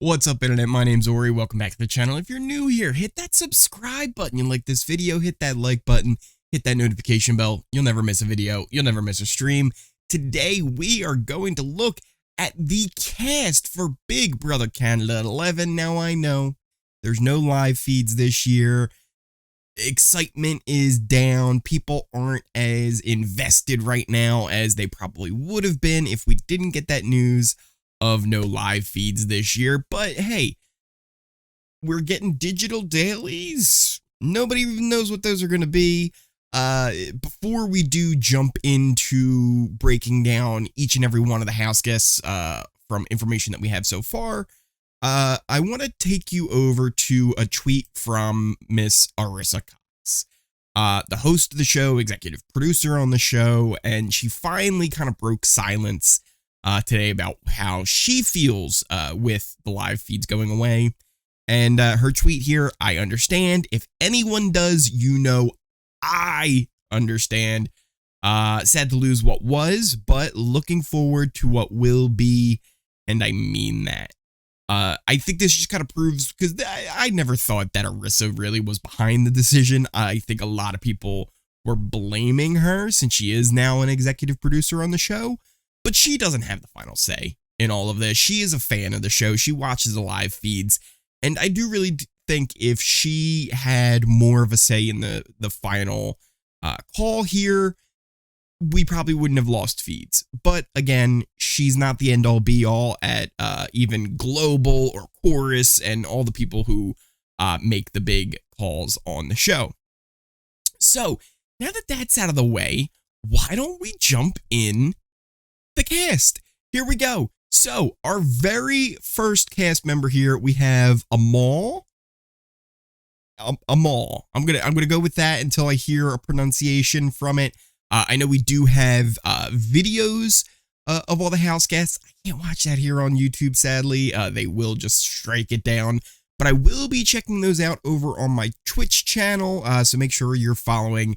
What's up, internet? My name's Ori. Welcome back to the channel. If you're new here, hit that subscribe button. You like this video, hit that like button, hit that notification bell. You'll never miss a video. You'll never miss a stream. Today, we are going to look at the cast for Big Brother Canada 11. Now, I know there's no live feeds this year. Excitement is down. People aren't as invested right now as they probably would have been if we didn't get that news of no live feeds this year. But hey, we're getting digital dailies. Nobody even knows what those are going to be. Before we do jump into breaking down each and every one of the house guests from information that we have so far, I want to take you over to a tweet from Miss Arisa Cox, the host of the show, executive producer on the show, and she finally kind of broke silence today about how she feels with the live feeds going away. And her tweet here: I understand. If anyone does, you know I understand. Sad to lose what was, but looking forward to what will be, and I mean that. I think this just kind of proves, because I never thought that Arisa really was behind the decision. I think a lot of people were blaming her since she is now an executive producer on the show. But she doesn't have the final say in all of this. She is a fan of the show. She watches the live feeds. And I do really think if she had more of a say in the final call here, we probably wouldn't have lost feeds. But again, she's not the end all be all at even Global or Chorus and all the people who make the big calls on the show. So now that that's out of the way, why don't we jump in the cast? Here we go. So our very first cast member here, we have Amal. Amal. I'm gonna go with that until I hear a pronunciation from it. I know we do have videos of all the house guests. I can't watch that here on YouTube, sadly. They will just strike it down. But I will be checking those out over on my Twitch channel. So make sure you're following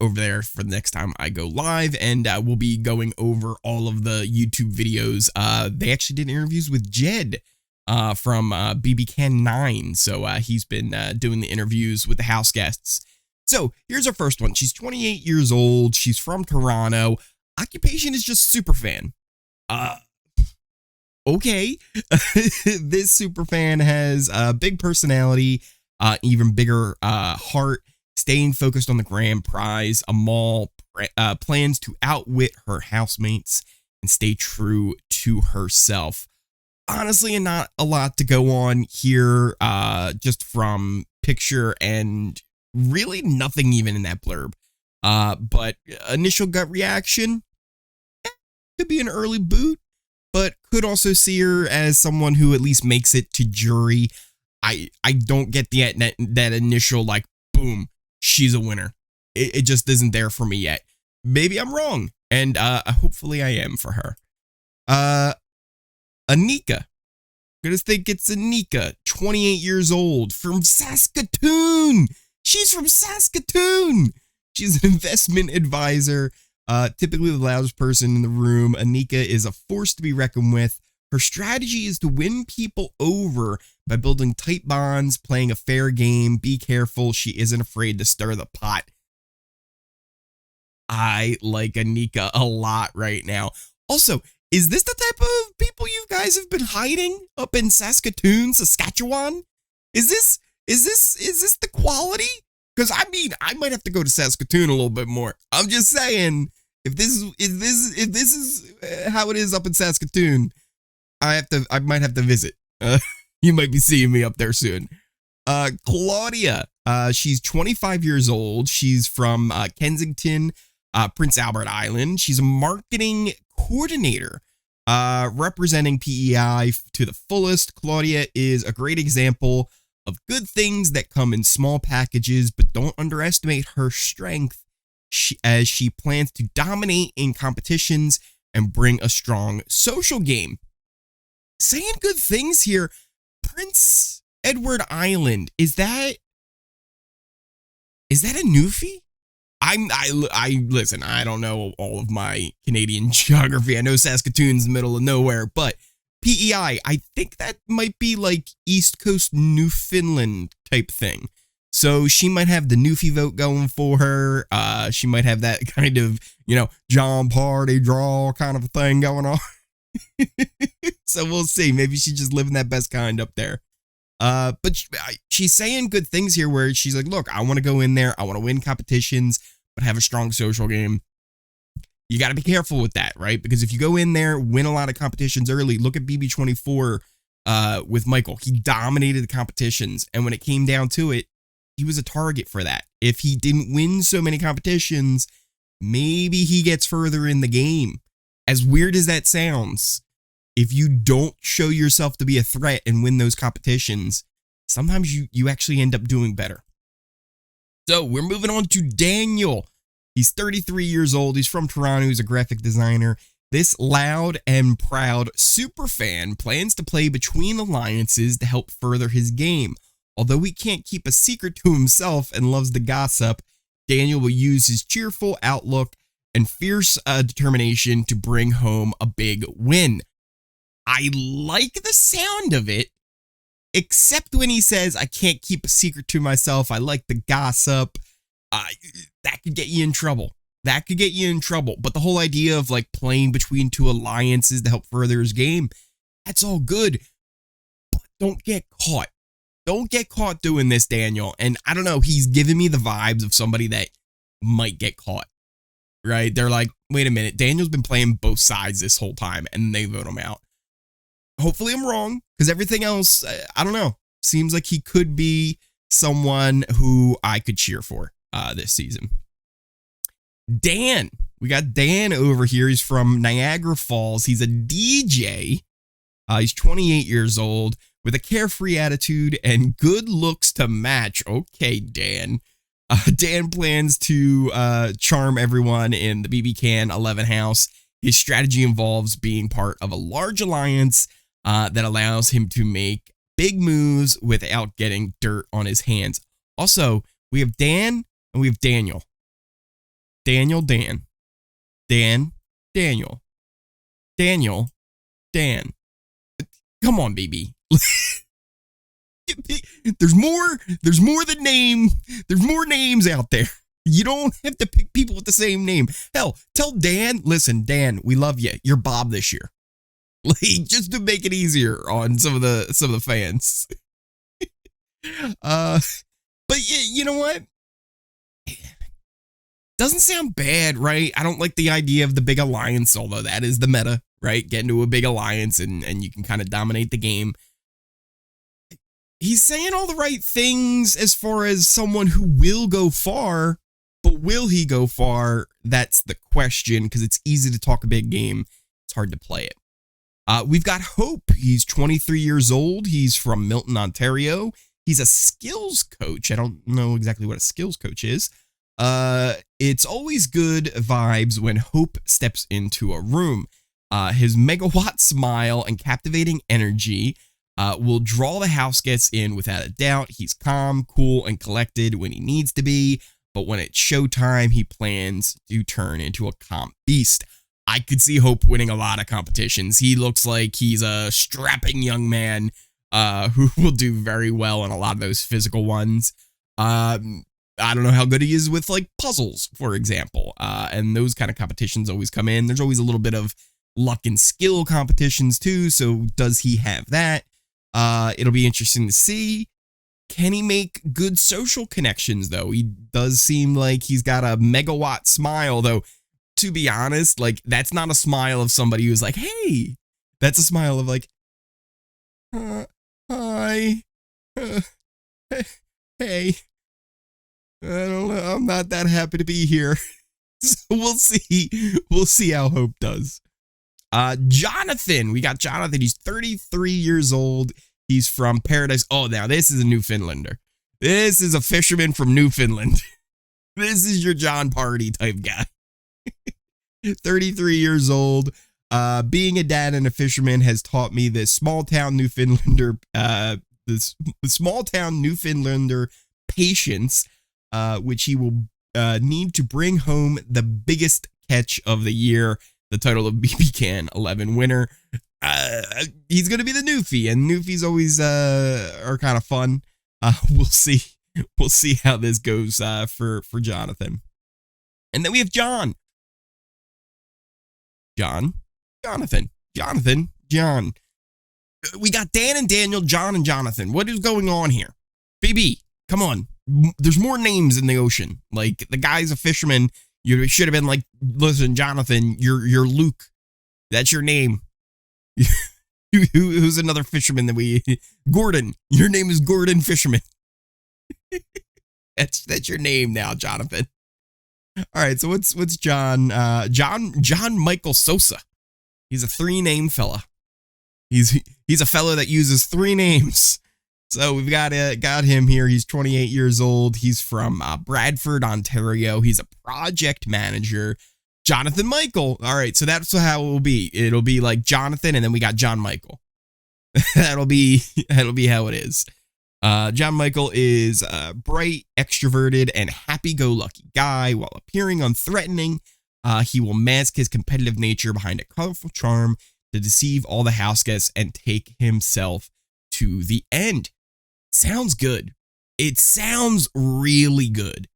over there for the next time I go live, and we'll be going over all of the YouTube videos. They actually did interviews with Jed from BBCan11, so he's been doing the interviews with the house guests. So here's our first one. She's 28 years old. She's from Toronto. Occupation is just super fan. Okay. This super fan has a big personality, even bigger heart. Staying focused on the grand prize, Amal plans to outwit her housemates and stay true to herself. Honestly, and not a lot to go on here, just from picture and really nothing even in that blurb. But initial gut reaction, could be an early boot, but could also see her as someone who at least makes it to jury. I don't get that initial, like, boom, she's a winner. It just isn't there for me yet. Maybe I'm wrong, and hopefully I am for her. Anika. I'm gonna think it's Anika, 28 years old, from Saskatoon. She's from Saskatoon. She's an investment advisor, typically the loudest person in the room. Anika is a force to be reckoned with. Her strategy is to win people over by building tight bonds, playing a fair game. Be careful, she isn't afraid to stir the pot. I like Anika a lot right now. Also, is this the type of people you guys have been hiding up in Saskatoon, Saskatchewan? Is this the quality? Because I mean, I might have to go to Saskatoon a little bit more. I'm just saying, if this is how it is up in Saskatoon, I might have to visit. You might be seeing me up there soon. Claudia, she's 25 years old. She's from Kensington, Prince Albert Island. She's a marketing coordinator, representing PEI to the fullest. Claudia is a great example of good things that come in small packages, but don't underestimate her strength as she plans to dominate in competitions and bring a strong social game. Saying good things here. Prince Edward Island, is that a Newfie? I listen, I don't know all of my Canadian geography. I know Saskatoon's the middle of nowhere, but PEI. I think that might be like East Coast Newfoundland type thing. So she might have the Newfie vote going for her. She might have that kind of, John Party draw kind of thing going on. So we'll see. Maybe she's just living that best kind up there. But she's saying good things here where she's like, look, I want to go in there. I want to win competitions, but have a strong social game. You got to be careful with that, right? Because if you go in there, win a lot of competitions early, look at BB24 with Michael. He dominated the competitions. And when it came down to it, he was a target for that. If he didn't win so many competitions, maybe he gets further in the game. As weird as that sounds, if you don't show yourself to be a threat and win those competitions, sometimes you actually end up doing better. So we're moving on to Daniel. He's 33 years old. He's from Toronto. He's a graphic designer. This loud and proud superfan plans to play between alliances to help further his game. Although he can't keep a secret to himself and loves the gossip, Daniel will use his cheerful outlook and fierce determination to bring home a big win. I like the sound of it, except when he says, I can't keep a secret to myself. I like the gossip. That could get you in trouble. But the whole idea of like playing between two alliances to help further his game, that's all good. But don't get caught. Don't get caught doing this, Daniel. And I don't know, he's giving me the vibes of somebody that might get caught, right? They're like, wait a minute, Daniel's been playing both sides this whole time, and they vote him out. Hopefully I'm wrong, because everything else, I don't know, seems like he could be someone who I could cheer for this season. Dan. We got Dan over here. He's from Niagara Falls. He's a DJ. He's 28 years old with a carefree attitude and good looks to match. Okay, Dan. Dan plans to charm everyone in the BBCan11 house. His strategy involves being part of a large alliance that allows him to make big moves without getting dirt on his hands. Also, we have Dan and we have Daniel. Daniel, Dan. Dan, Daniel. Daniel, Dan. Come on, BB. There's more than name. There's more names out there. You don't have to pick people with the same name. Hell, tell Dan, listen, Dan, we love you. You're Bob this year. Like, just to make it easier on some of the fans. But you know what? Doesn't sound bad, right? I don't like the idea of the big alliance, although that is the meta, right? Get into a big alliance and you can kind of dominate the game. He's saying all the right things as far as someone who will go far, but will he go far? That's the question, because it's easy to talk a big game. It's hard to play it. We've got Hope. He's 23 years old. He's from Milton, Ontario. He's a skills coach. I don't know exactly what a skills coach is. It's always good vibes when Hope steps into a room. His megawatt smile and captivating energy will draw the house guests in without a doubt. He's calm, cool, and collected when he needs to be, but when it's showtime, he plans to turn into a comp beast. I could see Hope winning a lot of competitions. He looks like he's a strapping young man who will do very well in a lot of those physical ones. I don't know how good he is with like puzzles, for example, and those kind of competitions always come in. There's always a little bit of luck and skill competitions too, so does he have that? It'll be interesting to see. Can he make good social connections, though? He does seem like he's got a megawatt smile, though. To be honest, like, that's not a smile of somebody who's like, hey. That's a smile of like, hi, hey. I don't know. I'm not that happy to be here. So we'll see. We'll see how Hope does. Jonathan. We got Jonathan. He's 33 years old. He's from Paradise. Oh, now this is a Newfoundlander. This is a fisherman from Newfoundland. This is your John Party type guy. 33 years old. Being a dad and a fisherman has taught me this small town Newfoundlander patience, which he will need to bring home the biggest catch of the year, the title of BBCan11 winner. He's gonna be the Newfie, and Newfies always are kind of fun. We'll see. We'll see how this goes for Jonathan. And then we have John. Jonathan. John. We got Dan and Daniel, John and Jonathan. What is going on here? BB, come on. There's more names in the ocean. Like, the guy's a fisherman. You should have been like, listen, Jonathan, you're Luke. That's your name. Who's another fisherman that we... Gordon. Your name is Gordon Fisherman. That's your name now, Jonathan. All right, so what's John? John Michael Sosa. He's a 3-name fella. He's a fellow that uses 3 names. So we've got him here. He's 28 years old. He's from Bradford, Ontario. He's a project manager. Jonathan Michael. All right, so that's how it will be. It'll be like Jonathan, and then we got John Michael. that'll be how it is. John Michael is a bright, extroverted, and happy-go-lucky guy. While appearing unthreatening, he will mask his competitive nature behind a colorful charm to deceive all the house guests and take himself to the end. Sounds good. It sounds really good.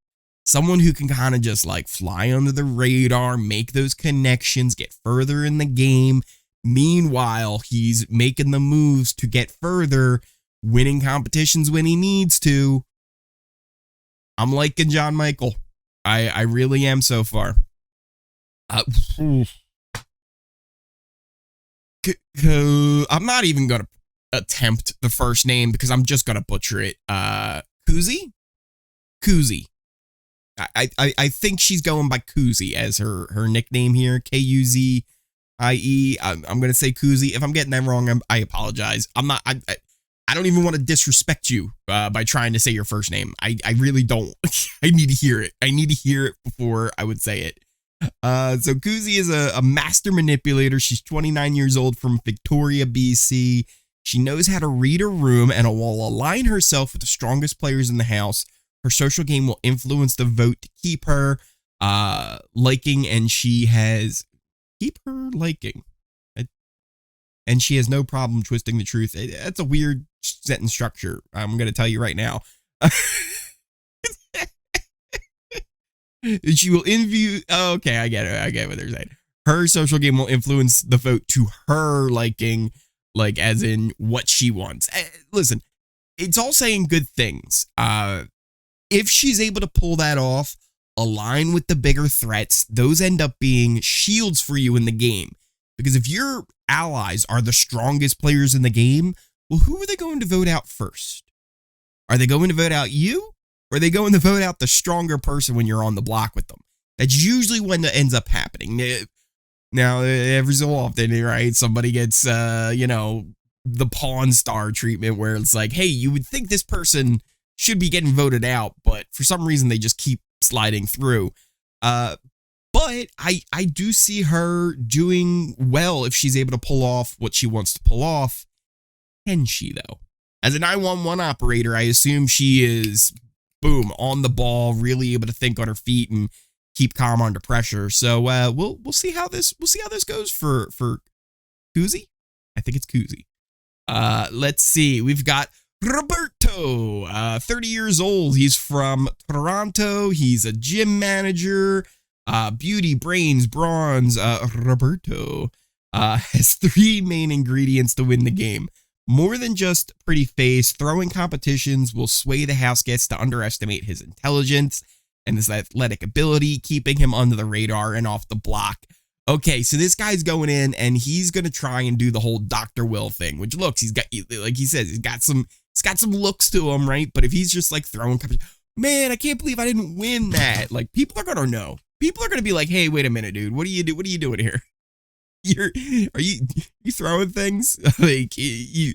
Someone who can kind of just like fly under the radar, make those connections, get further in the game. Meanwhile, he's making the moves to get further, winning competitions when he needs to. I'm liking John Michael. I really am so far. I'm not even going to attempt the first name because I'm just going to butcher it. Kuzi? I think she's going by Kuzi as her nickname here. Kuzie. I'm going to say Kuzi. If I'm getting that wrong, I apologize. I don't even want to disrespect you by trying to say your first name. I really don't. I need to hear it. I need to hear it before I would say it. So Kuzi is a master manipulator. She's 29 years old from Victoria, BC. She knows how to read her room and will align herself with the strongest players in the house. Her social game will influence the vote to keep her liking, and she has... Keep her liking. And she has no problem twisting the truth. That's a weird sentence structure. I'm going to tell you right now. She will envy... Oh, okay, I get it. I get what they're saying. Her social game will influence the vote to her liking, like as in what she wants. Listen, it's all saying good things. If she's able to pull that off, align with the bigger threats, those end up being shields for you in the game. Because if your allies are the strongest players in the game, well, who are they going to vote out first? Are they going to vote out you? Or are they going to vote out the stronger person when you're on the block with them? That's usually when that ends up happening. Now, every so often, right, somebody gets, the Pawn Star treatment where it's like, hey, you would think this person should be getting voted out, but for some reason they just keep sliding through. But I do see her doing well if she's able to pull off what she wants to pull off. Can she, though? As a 911 operator, I assume she is, boom, on the ball, really able to think on her feet and keep calm under pressure. So we'll see how this goes for Kuzi. I think it's Kuzi. Let's see. We've got Roberto, 30 years old. He's from Toronto. He's a gym manager. Beauty, brains, bronze. Roberto has 3 main ingredients to win the game. More than just pretty face, throwing competitions will sway the house guests to underestimate his intelligence and his athletic ability, keeping him under the radar and off the block. Okay, so this guy's going in and he's going to try and do the whole Dr. Will thing, which looks, he's got, like he says, he's got some looks to him, right? But if he's just like throwing competitions, man, I can't believe I didn't win that. Like, people are going to know. People are going to be like, hey, wait a minute, dude. What are you doing here? Are you throwing things? Like, you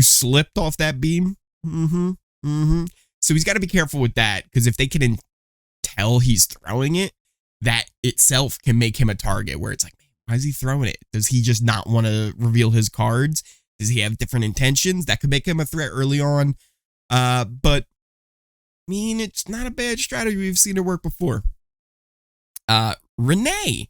slipped off that beam? So he's got to be careful with that, because if they can tell he's throwing it, that itself can make him a target where it's like, man, why is he throwing it? Does he just not want to reveal his cards? Does he have different intentions? That could make him a threat early on. But, I mean, it's not a bad strategy. We've seen it work before. Renee.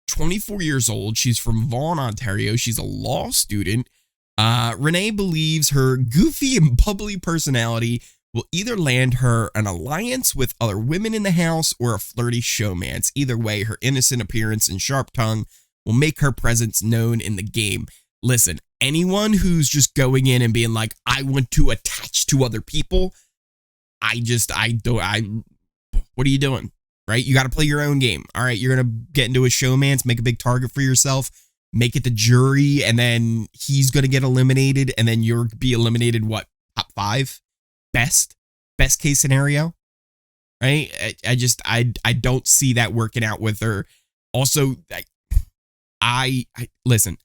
24 years old. She's from Vaughan, Ontario. She's a law student. Renee believes her goofy and bubbly personality will either land her an alliance with other women in the house or a flirty showmance. Either way, her innocent appearance and sharp tongue will make her presence known in the game. Listen, anyone who's just going in and being like, I want to attach to other people, what are you doing? Right? You got to play your own game. All right, you're going to get into a showmance, make a big target for yourself, make it the jury, and then he's going to get eliminated, and then you'll be eliminated, what, top 5? Best case scenario, right? I don't see that working out with her. Also, I listen,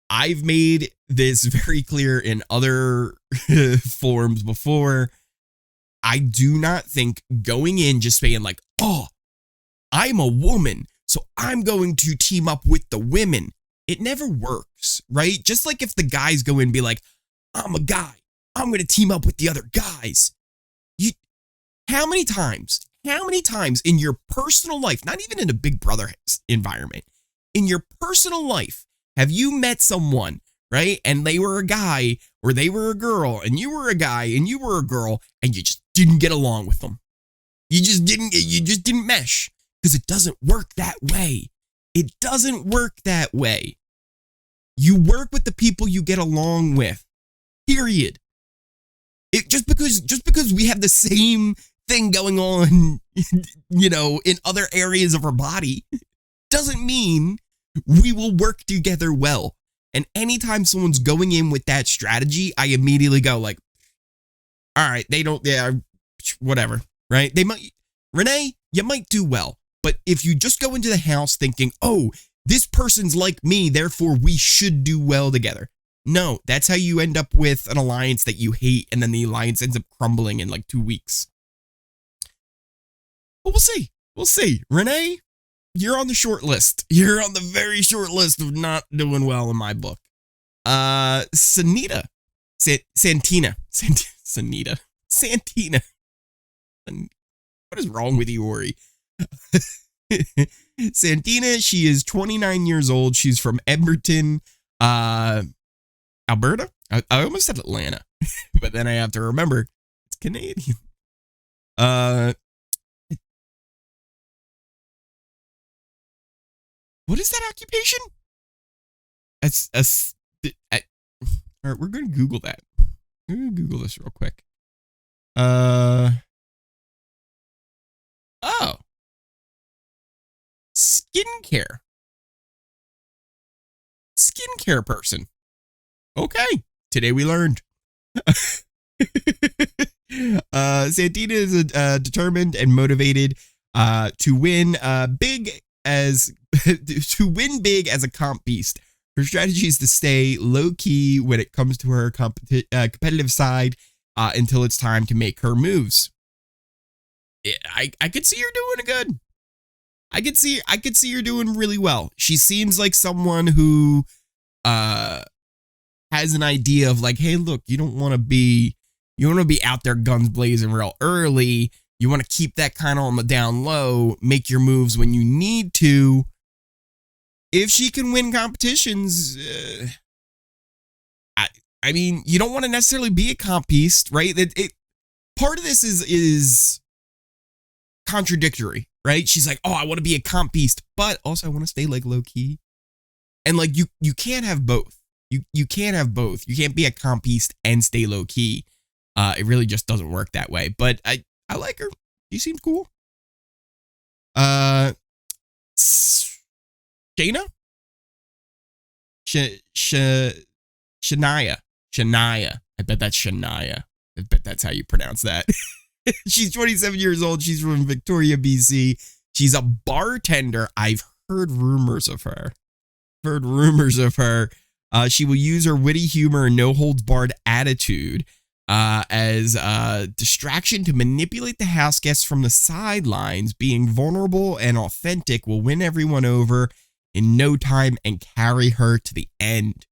I've made this very clear in other forums before. I do not think going in just saying like, oh, I'm a woman, so I'm going to team up with the women. It never works, right? Just like if the guys go in and be like, I'm a guy, I'm going to team up with the other guys. How many times in your personal life, not even in a Big Brother environment, in your personal life, have you met someone, right? And they were a guy or they were a girl and you were a guy and you were a girl and you just didn't get along with them. You just didn't mesh because it doesn't work that way. It doesn't work that way. You work with the people you get along with, period. Just because we have the same thing going on, in other areas of our body, doesn't mean we will work together well. And anytime someone's going in with that strategy, I immediately go like, all right, whatever, right? Renee, you might do well. But if you just go into the house thinking, oh, this person's like me, therefore we should do well together. No, that's how you end up with an alliance that you hate, and then the alliance ends up crumbling in like 2 weeks. But we'll see. We'll see. Renee, you're on the short list. You're on the very short list of not doing well in my book. Santina. What is wrong with you, Ori? Santina, she is 29 years old. She's from Edmonton, Alberta. I almost said Atlanta, but then I have to remember it's Canadian. What is that occupation? All right, we're going to Google that. I'm going to Google this real quick. Oh. Skincare person. Okay. Today we learned. Santina is determined and motivated to win big as a comp beast. Her strategy is to stay low-key when it comes to her competitive side until it's time to make her moves. I could see her doing good. I could see her doing really well. She seems like someone who has an idea of like, hey, look, you want to be out there guns blazing real early. You want to keep that kind of on the down low, make your moves when you need to. If she can win competitions, I mean, you don't want to necessarily be a comp beast, right? Part of this is contradictory, right? She's like, oh, I want to be a comp beast, but also I want to stay like low key. And like you can't have both. You can't have both. You can't be a comp beast and stay low key. It really just doesn't work that way. But I like her. She seems cool. Shayna? Shania. I bet that's Shania. I bet that's how you pronounce that. She's 27 years old. She's from Victoria, BC. She's a bartender. I've heard rumors of her. She will use her witty humor and no-holds-barred attitude as a distraction to manipulate the house guests from the sidelines. Being vulnerable and authentic will win everyone over in no time and carry her to the end.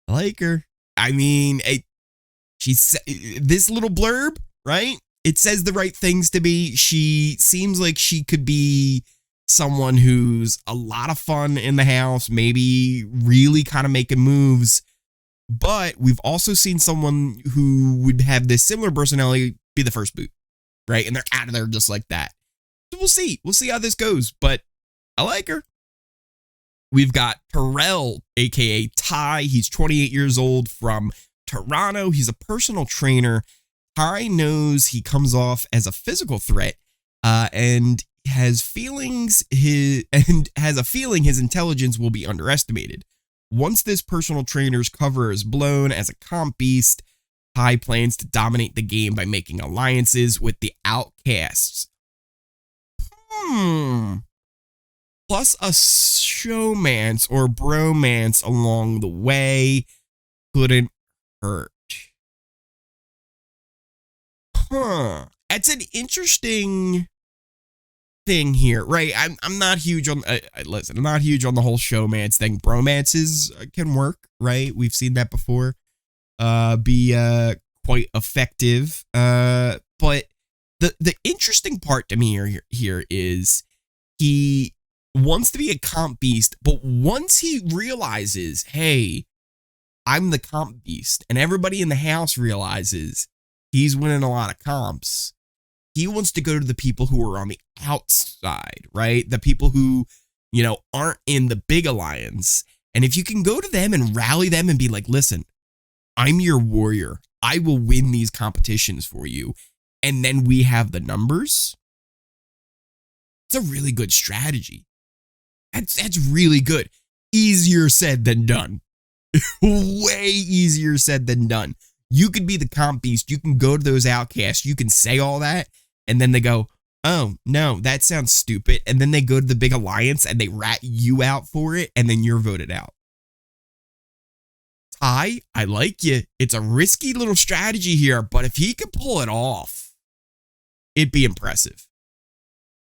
I like her. I mean, she's this little blurb, right? It says the right things to me. She seems like she could be someone who's a lot of fun in the house, maybe really kind of making moves. But we've also seen someone who would have this similar personality be the first boot, right? And they're out of there just like that. So we'll see. We'll see how this goes, but I like her. We've got Terrell, aka Ty. He's 28 years old from Toronto. He's a personal trainer. Ty knows he comes off as a physical threat, and has a feeling his intelligence will be underestimated. Once this personal trainer's cover is blown as a comp beast, Ty plans to dominate the game by making alliances with the outcasts. Plus a showmance or bromance along the way couldn't hurt. That's an interesting thing here, right? I'm not huge on listen, I'm not huge on the whole showmance thing. Bromances can work, right? We've seen that before be quite effective. But the interesting part to me here is he wants to be a comp beast, but once he realizes, hey, I'm the comp beast, and everybody in the house realizes he's winning a lot of comps, he wants to go to the people who are on the outside, right? The people who, aren't in the big alliance. And if you can go to them and rally them and be like, listen, I'm your warrior. I will win these competitions for you. And then we have the numbers. It's a really good strategy. That's really good. Easier said than done. Way easier said than done. You could be the comp beast. You can go to those outcasts. You can say all that. And then they go, oh, no, that sounds stupid. And then they go to the big alliance and they rat you out for it. And then you're voted out. Ty, I like you. It's a risky little strategy here. But if he could pull it off, it'd be impressive.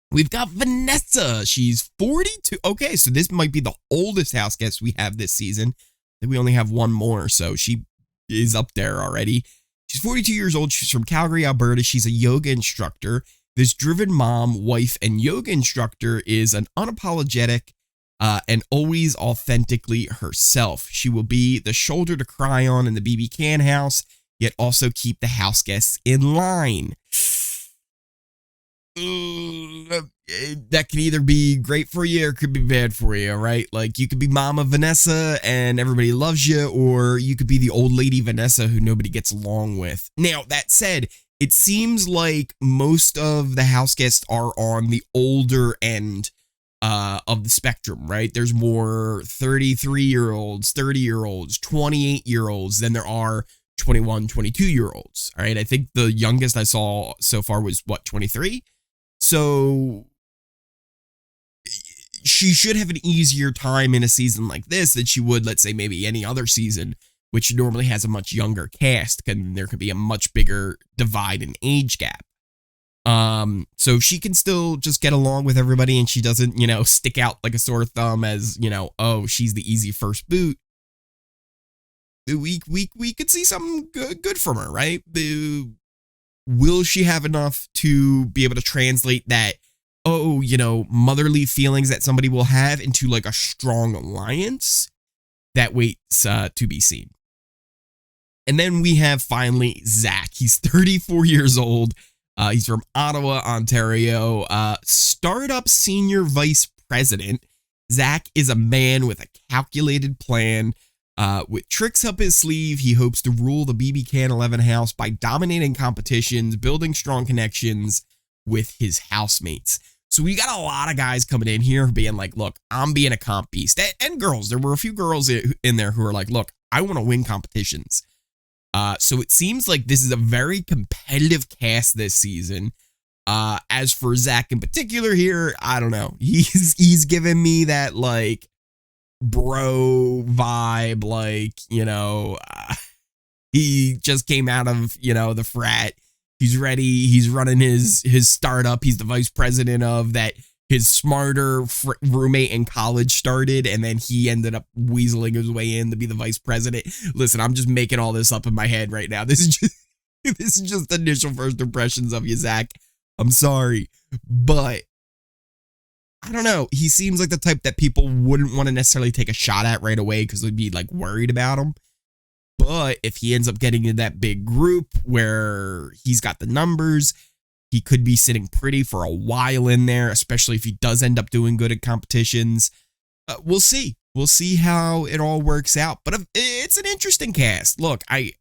We've got Vanessa. She's 42. Okay, so this might be the oldest house guest we have this season. I think we only have one more, so she is up there already. She's 42 years old. She's from Calgary, Alberta. She's a yoga instructor. This driven mom, wife, and yoga instructor is an unapologetic and always authentically herself. She will be the shoulder to cry on in the BBCan house, yet also keep the house guests in line. That can either be great for you or could be bad for you, right? Like, you could be Mama Vanessa and everybody loves you, or you could be the old lady Vanessa who nobody gets along with. Now, that said, it seems like most of the house guests are on the older end of the spectrum, right? There's more 33-year-olds, 30-year-olds, 28-year-olds than there are 21, 22-year-olds, all right? I think the youngest I saw so far was, 23? So she should have an easier time in a season like this than she would, let's say, maybe any other season, which normally has a much younger cast, and there could be a much bigger divide in age gap. So she can still just get along with everybody, and she doesn't, stick out like a sore thumb as, oh, she's the easy first boot. We could see something good from her, right? Will she have enough to be able to translate that, motherly feelings that somebody will have into like a strong alliance? That waits to be seen. And then we have finally Zach. He's 34 years old. He's from Ottawa, Ontario. Startup senior vice president. Zach is a man with a calculated plan. With tricks up his sleeve, he hopes to rule the BBCan11 house by dominating competitions, building strong connections with his housemates. So we got a lot of guys coming in here being like, look, I'm being a comp beast. And girls. There were a few girls in there who are like, look, I want to win competitions. So it seems like this is a very competitive cast this season. As for Zach in particular here, I don't know. He's giving me that, like, bro vibe, like, he just came out of, the frat. He's ready. He's running his startup. He's the vice president of that. His smarter roommate in college started, and then he ended up weaseling his way in to be the vice president. Listen, I'm just making all this up in my head right now. This is just initial first impressions of you, Zach. I'm sorry, but I don't know. He seems like the type that people wouldn't want to necessarily take a shot at right away because they'd be like worried about him. But if he ends up getting in that big group where he's got the numbers, he could be sitting pretty for a while in there, especially if he does end up doing good at competitions. We'll see. We'll see how it all works out. But it's an interesting cast. Look, I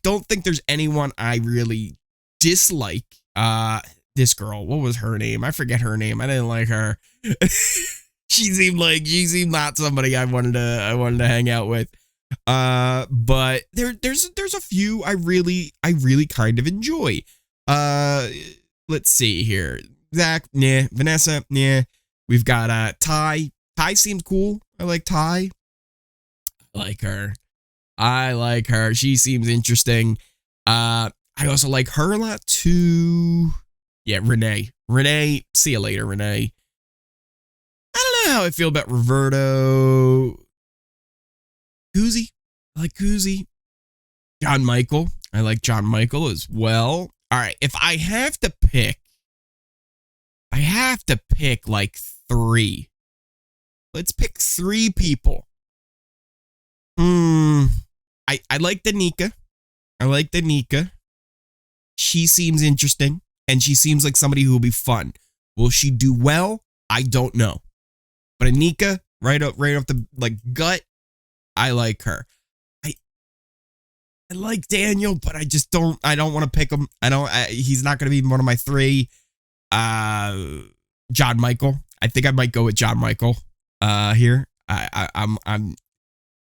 don't think there's anyone I really dislike. This girl, what was her name? I forget her name. I didn't like her. she seemed not somebody I wanted to hang out with. But there's a few I really kind of enjoy. Let's see here. Zach, nah. Vanessa, nah. We've got Ty. Ty seems cool. I like Ty. I like her. She seems interesting. I also like her a lot too. Yeah, Renee. Renee, see you later, Renee. I don't know how I feel about Roberto. Koozie. I like Koozie. John Michael. I like John Michael as well. All right, if I have to pick like 3. Let's pick 3 people. I like Danica. I like Danica. She seems interesting, and she seems like somebody who will be fun. Will she do well? I don't know. But Anika, right off the gut, I like her. I like Daniel, but I don't want to pick him. He's not going to be one of my 3. John Michael. I think I might go with John Michael here. I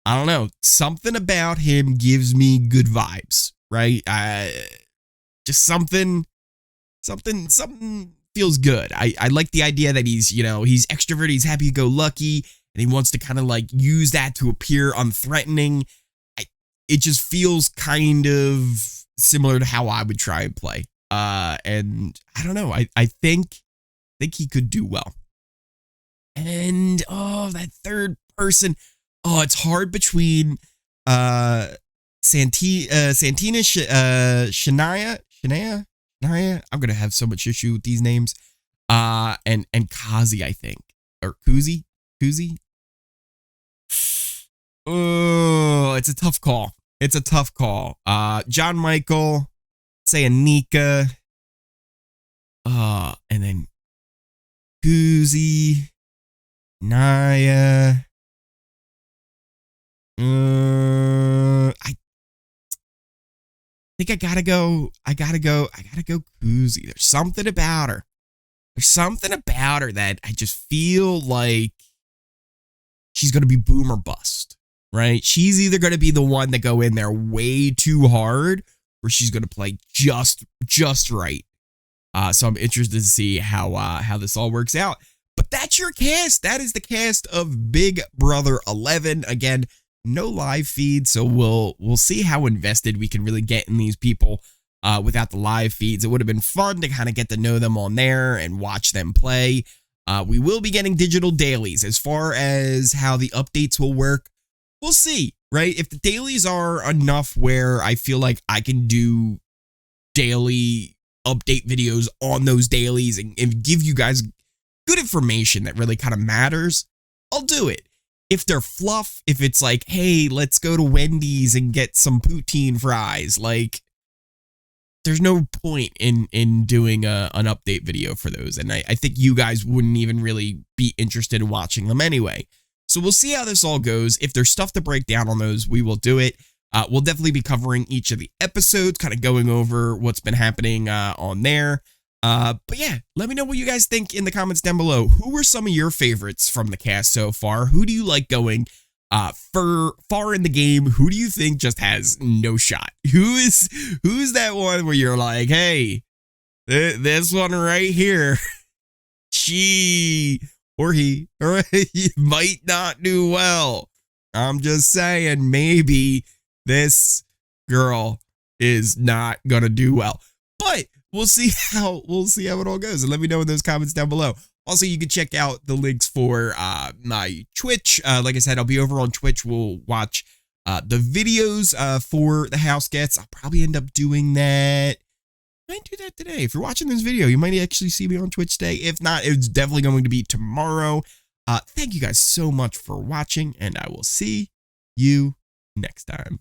don't know. Something about him gives me good vibes, right? Just something feels good. I like the idea that he's extroverted, he's happy-go-lucky, and he wants to kind of like use that to appear unthreatening. It just feels kind of similar to how I would try and play. And I don't know. I think he could do well. And that third person. It's hard between Santina, Shania. I'm gonna have so much issue with these names. And Kazi, I think, or Kuzi. Oh, it's a tough call. John Michael, say Anika, and then Kuzi, Naya. I think I gotta go Kuzi. There's something about her that I just feel like she's gonna be boom or bust, right? She's either gonna be the one that go in there way too hard, or she's gonna play just right. So I'm interested to see how this all works out. But that's your cast. That is the cast of Big Brother 11. Again, no live feed, so we'll see how invested we can really get in these people without the live feeds. It would have been fun to kind of get to know them on there and watch them play. We will be getting digital dailies. As far as how the updates will work, we'll see, right? If the dailies are enough where I feel like I can do daily update videos on those dailies and give you guys good information that really kind of matters, I'll do it. If they're fluff, if it's like, hey, let's go to Wendy's and get some poutine fries, like, there's no point in doing an update video for those. And I think you guys wouldn't even really be interested in watching them anyway. So we'll see how this all goes. If there's stuff to break down on those, we will do it. We'll definitely be covering each of the episodes, kind of going over what's been happening on there. But yeah, let me know what you guys think in the comments down below. Who were some of your favorites from the cast so far? Who do you like going far in the game? Who do you think just has no shot? Who's that one where you're like, hey, this one right here, she or he might not do well. I'm just saying, maybe this girl is not gonna do well. But we'll see how it all goes, and let me know in those comments down below. Also, you can check out the links for my Twitch. Like I said, I'll be over on Twitch. We'll watch the videos for the house guests. I'll probably end up doing that might do that today. If you're watching this video, you might actually see me on Twitch today. If not, it's definitely going to be tomorrow. Thank you guys so much for watching, and I will see you next time.